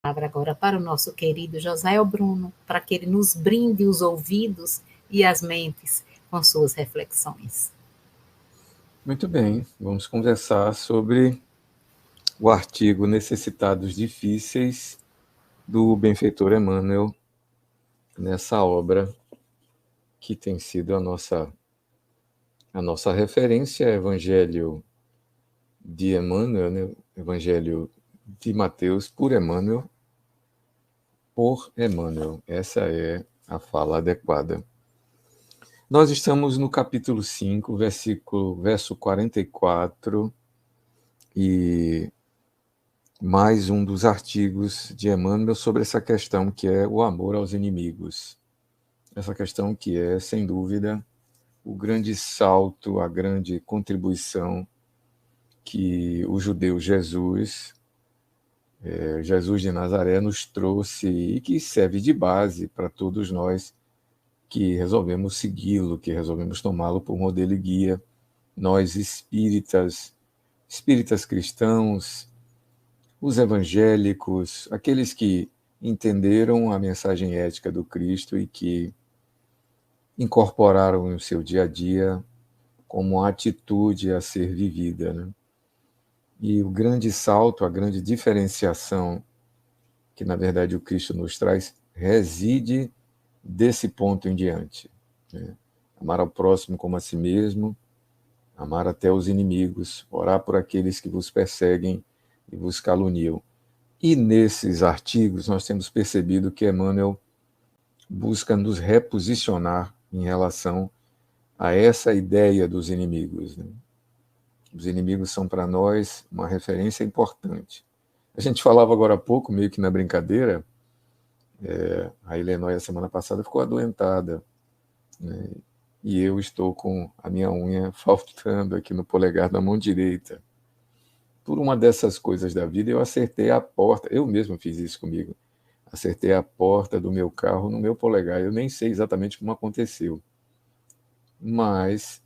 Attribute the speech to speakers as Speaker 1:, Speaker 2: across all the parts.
Speaker 1: palavra agora para o nosso querido José Bruno, para que ele nos brinde os ouvidos e as mentes com suas reflexões.
Speaker 2: Muito bem, vamos conversar sobre o artigo Necessitados Difíceis do benfeitor Emmanuel, nessa obra que tem sido a nossa referência, Evangelho de Emmanuel, né? Evangelho de Mateus por Emmanuel, Essa é a fala adequada. Nós estamos no capítulo 5, verso 44, e mais um dos artigos de Emmanuel sobre essa questão que é o amor aos inimigos. Essa questão que é, sem dúvida, o grande salto, a grande contribuição que o judeu Jesus de Nazaré, nos trouxe e que serve de base para todos nós que resolvemos segui-lo, que resolvemos tomá-lo por modelo e guia, nós espíritas cristãos, os evangélicos, aqueles que entenderam a mensagem ética do Cristo e que incorporaram no seu dia a dia como atitude a ser vivida, né? E o grande salto, a grande diferenciação que, na verdade, o Cristo nos traz, reside desse ponto em diante, né? Amar ao próximo como a si mesmo, amar até os inimigos, orar por aqueles que vos perseguem e vos caluniam. E nesses artigos nós temos percebido que Emmanuel busca nos reposicionar em relação a essa ideia dos inimigos, né? Os inimigos são para nós uma referência importante. A gente falava agora há pouco, meio que na brincadeira, a Helenóia, a semana passada, ficou adoentada, né? E eu estou com a minha unha faltando aqui no polegar da mão direita. Por uma dessas coisas da vida, eu acertei a porta, eu mesmo fiz isso comigo, acertei a porta do meu carro no meu polegar. Eu nem sei exatamente como aconteceu, mas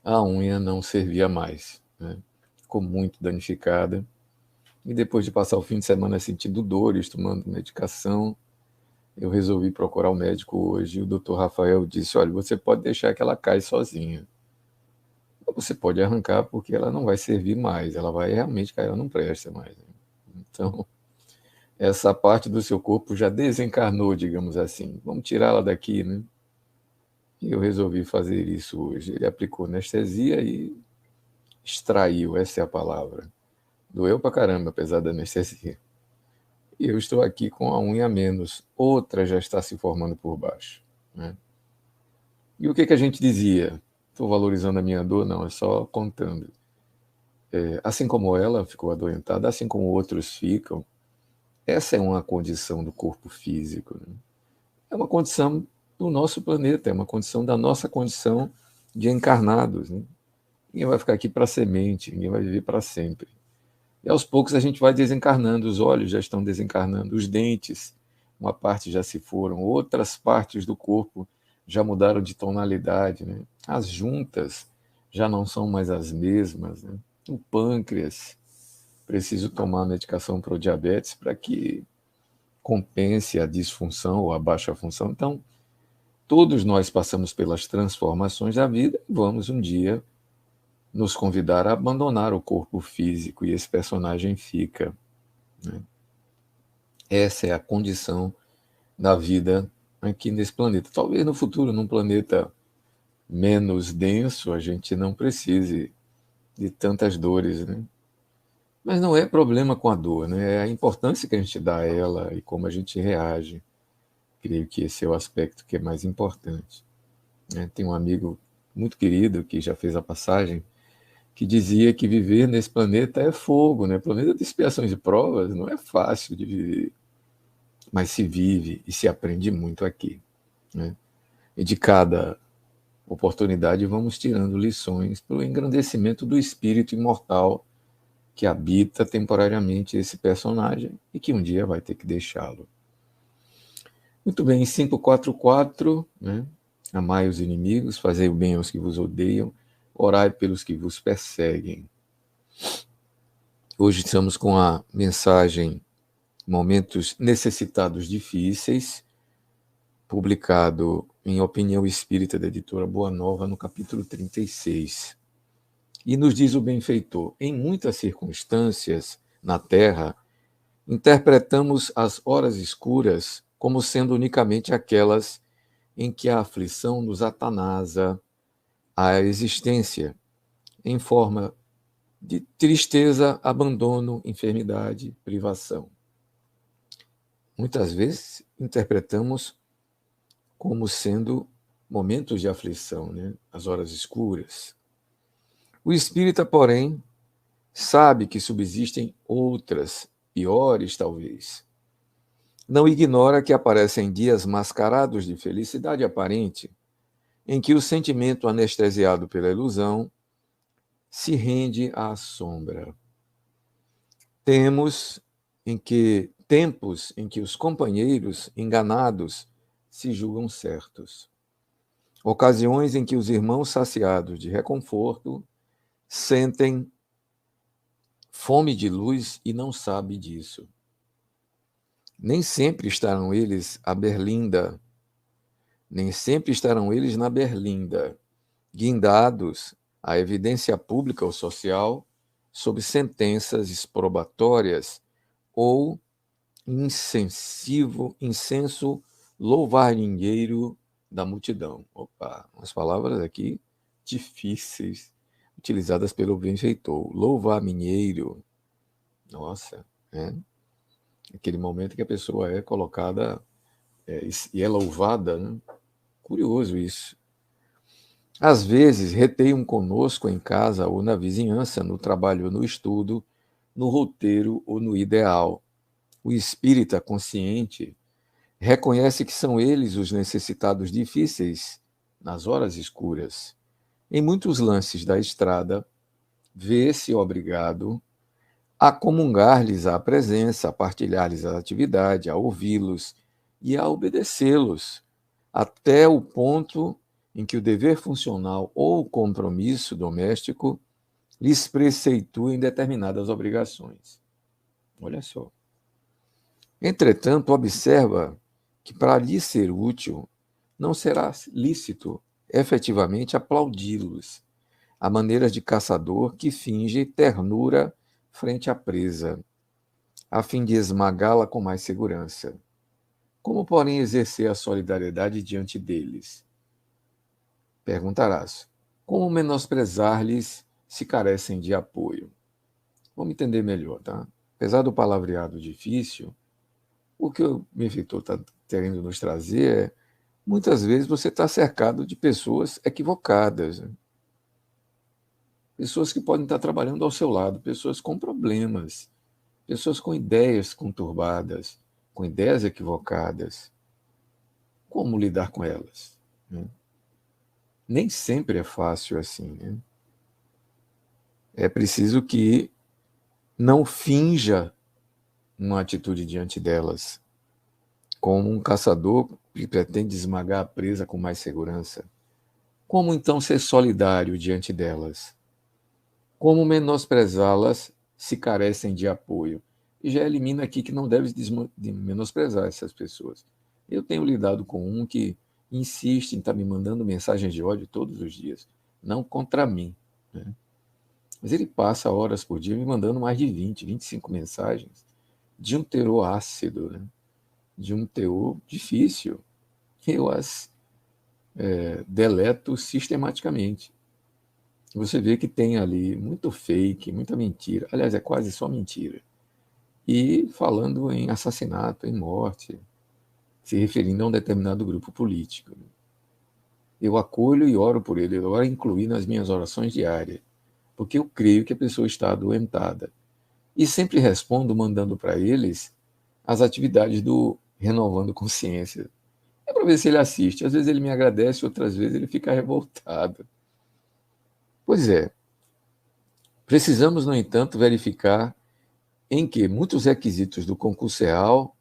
Speaker 2: a unha não servia mais, né? Ficou muito danificada. E depois de passar o fim de semana sentindo dores, tomando medicação, eu resolvi procurar o médico hoje. E o doutor Rafael disse: olha, você pode deixar que ela caia sozinha. Você pode arrancar porque ela não vai servir mais, ela vai realmente cair, ela não presta mais. Então, essa parte do seu corpo já desencarnou, digamos assim. Vamos tirá-la daqui, né? E eu resolvi fazer isso hoje. Ele aplicou anestesia e extraiu, essa é a palavra. Doeu pra caramba, apesar da anestesia. E eu estou aqui com a unha a menos. Outra já está se formando por baixo, né? E o que a gente dizia? Estou valorizando a minha dor? Não, é só contando. Assim como ela ficou adoentada, assim como outros ficam, essa é uma condição do corpo físico, né? É uma condição do nosso planeta, é uma condição da nossa condição de encarnados, né? Ninguém vai ficar aqui para semente, ninguém vai viver para sempre. E aos poucos a gente vai desencarnando, os olhos já estão desencarnando, os dentes, uma parte já se foram, outras partes do corpo já mudaram de tonalidade, né? As juntas já não são mais as mesmas, né? O pâncreas, preciso tomar medicação para o diabetes para que compense a disfunção ou a baixa função. Então, todos nós passamos pelas transformações da vida e vamos um dia nos convidar a abandonar o corpo físico, e esse personagem fica, né? Essa é a condição da vida aqui nesse planeta. Talvez no futuro, num planeta menos denso, a gente não precise de tantas dores, né? Mas não é problema com a dor, né? É a importância que a gente dá a ela e como a gente reage. Creio que esse é o aspecto que é mais importante, né? Tem um amigo muito querido que já fez a passagem, que dizia que viver nesse planeta é fogo, né? Planeta de expiações e provas não é fácil de viver, mas se vive e se aprende muito aqui, né? E de cada oportunidade vamos tirando lições para o engrandecimento do espírito imortal que habita temporariamente esse personagem e que um dia vai ter que deixá-lo. Muito bem, 544, né? Amai os inimigos, fazei o bem aos que vos odeiam, orai pelos que vos perseguem. Hoje estamos com a mensagem Momentos Necessitados Difíceis, publicado em Opinião Espírita da editora Boa Nova, no capítulo 36. E nos diz o benfeitor: em muitas circunstâncias na Terra, interpretamos as horas escuras como sendo unicamente aquelas em que a aflição nos atanasa a existência, em forma de tristeza, abandono, enfermidade, privação. Muitas vezes interpretamos como sendo momentos de aflição, né? As horas escuras. O espírita, porém, sabe que subsistem outras, piores talvez. Não ignora que aparecem dias mascarados de felicidade aparente, em que o sentimento anestesiado pela ilusão se rende à sombra. Tempos em que os companheiros enganados se julgam certos. Ocasiões em que os irmãos saciados de reconforto sentem fome de luz e não sabem disso. Nem sempre estarão eles na berlinda, guindados à evidência pública ou social, sob sentenças exprobatórias ou incenso louvar-ningueiro da multidão. Opa, umas palavras aqui difíceis, utilizadas pelo benfeitor. Louvar-minheiro. Nossa, né? Aquele momento que a pessoa é colocada e é louvada, né? Curioso isso. Às vezes, reteiam conosco em casa ou na vizinhança, no trabalho ou no estudo, no roteiro ou no ideal. O espírita consciente reconhece que são eles os necessitados difíceis nas horas escuras. Em muitos lances da estrada, vê-se obrigado a comungar-lhes a presença, a partilhar-lhes a atividade, a ouvi-los e a obedecê-los, até o ponto em que o dever funcional ou o compromisso doméstico lhes preceituem determinadas obrigações. Olha só. Entretanto, observa que para lhe ser útil, não será lícito efetivamente aplaudi-los, à maneira de caçador que finge ternura frente à presa, a fim de esmagá-la com mais segurança. Como, porém, exercer a solidariedade diante deles? Perguntarás, como menosprezar-lhes se carecem de apoio? Vamos entender melhor, tá? Apesar do palavreado difícil, o que o benfeitor está querendo nos trazer é, muitas vezes você está cercado de pessoas equivocadas, né? Pessoas que podem estar trabalhando ao seu lado, pessoas com problemas, pessoas com ideias conturbadas, com ideias equivocadas. Como lidar com elas, né? Nem sempre é fácil assim, né? É preciso que não finja uma atitude diante delas, como um caçador que pretende esmagar a presa com mais segurança. Como então ser solidário diante delas? Como menosprezá-las se carecem de apoio? E já elimina aqui que não deve menosprezar essas pessoas. Eu tenho lidado com um que insiste em estar me mandando mensagens de ódio todos os dias, não contra mim, né? Mas ele passa horas por dia me mandando mais de 20, 25 mensagens de um teor ácido, né? De um teor difícil. Eu as deleto sistematicamente. Você vê que tem ali muito fake, muita mentira. Aliás, é quase só mentira. E falando em assassinato, em morte, se referindo a um determinado grupo político. Eu acolho e oro por ele, eu oro incluir nas minhas orações diárias, porque eu creio que a pessoa está adoentada. E sempre respondo mandando para eles as atividades do Renovando Consciência. É para ver se ele assiste. Às vezes ele me agradece, outras vezes ele fica revoltado. Pois é, precisamos, no entanto, verificar em que muitos requisitos do concurso real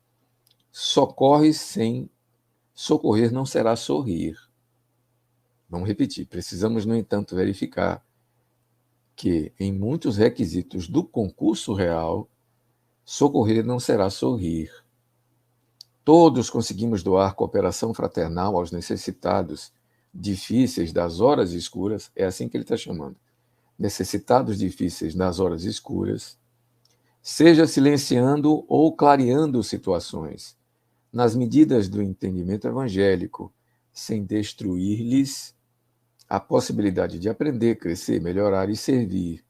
Speaker 2: socorre sem socorrer não será sorrir. Vamos repetir. Precisamos, no entanto, verificar que em muitos requisitos do concurso real Socorrer não será sorrir. Todos conseguimos doar cooperação fraternal aos necessitados difíceis das horas escuras, é assim que ele está chamando. Necessitados difíceis nas horas escuras, seja silenciando ou clareando situações, nas medidas do entendimento evangélico, sem destruir-lhes a possibilidade de aprender, crescer, melhorar e servir,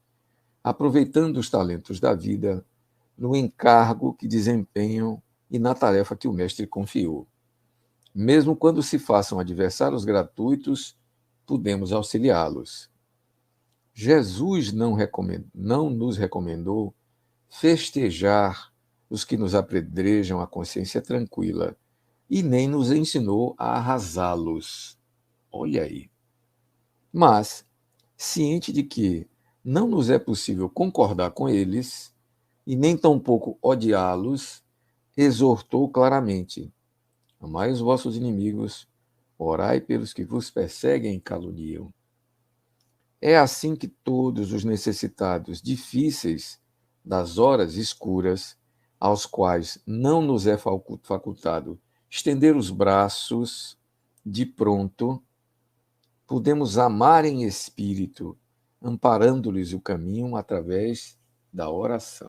Speaker 2: aproveitando os talentos da vida no encargo que desempenham e na tarefa que o Mestre confiou. Mesmo quando se façam adversários gratuitos, podemos auxiliá-los. Jesus não nos recomendou festejar os que nos apedrejam a consciência tranquila e nem nos ensinou a arrasá-los. Olha aí. Mas, ciente de que não nos é possível concordar com eles e nem tampouco odiá-los, exortou claramente: amai os vossos inimigos, orai pelos que vos perseguem e caluniam. É assim que todos os necessitados difíceis das horas escuras, aos quais não nos é facultado estender os braços de pronto, podemos amar em espírito, amparando-lhes o caminho através da oração.